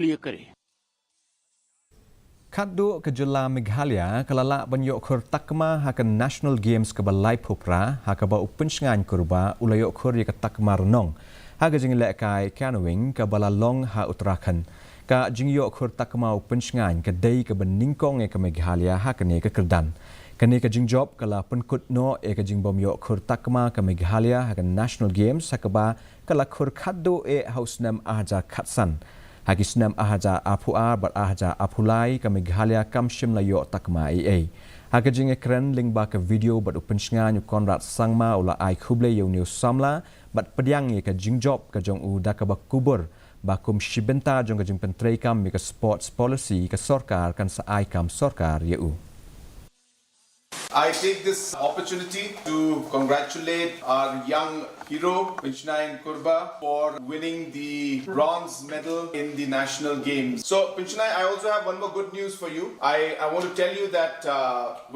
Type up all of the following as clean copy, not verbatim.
Clear करे Kadu ke Jylla Meghalaya kelala banyak kur Takma hakan National Games ke balai Phupra hakaba Pynshngain Kurbah ulayok kur ke Takma renong haga jinglek kai canoeing ke balalong ha Uttarakhand ka jingyok kur Takma Pynshngain ke dei ke beningkong ke Meghalaya hakane ke Kerdan kene ke jingjob kala penkut no ke jingbom yok kur Takma ke Meghalaya hakan National Games hakaba kala kur kadu hausnam aja khatsan Hagi senam ahaja apuar ber ahaja apulai ke Meghalaya kamshim layo Takma Haga jinge keren ling ba ke video ber Pynshngain konrat sangma ula ai khuble yo new samla bat pediang ke jingjob ke jong u dakaba kubur ba kum shibenta jong ke jing pentrei kam ke sports policy ke sorkar kan sa ai kam sorkar u. I take this opportunity to congratulate our young hero, Pynshngain Kurbah, for winning the bronze medal in the national games. So, Pynshngain, I also have one more good news for you. I want to tell you that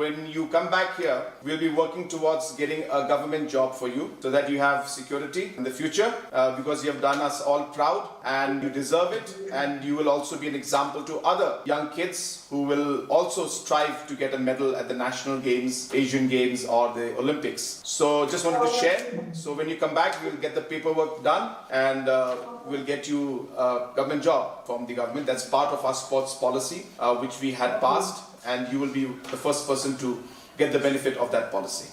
when you come back here, we'll be working towards getting a government job for you so that you have security in the future because you have done us all proud and you deserve it, and you will also be an example to other young kids who will also strive to get a medal at the national games, Asian Games or the Olympics. So just wanted to share. So when you come back, we'll get the paperwork done and we'll get you a government job from the government. That's part of our sports policy, which we had passed, and you will be the first person to get the benefit of that policy.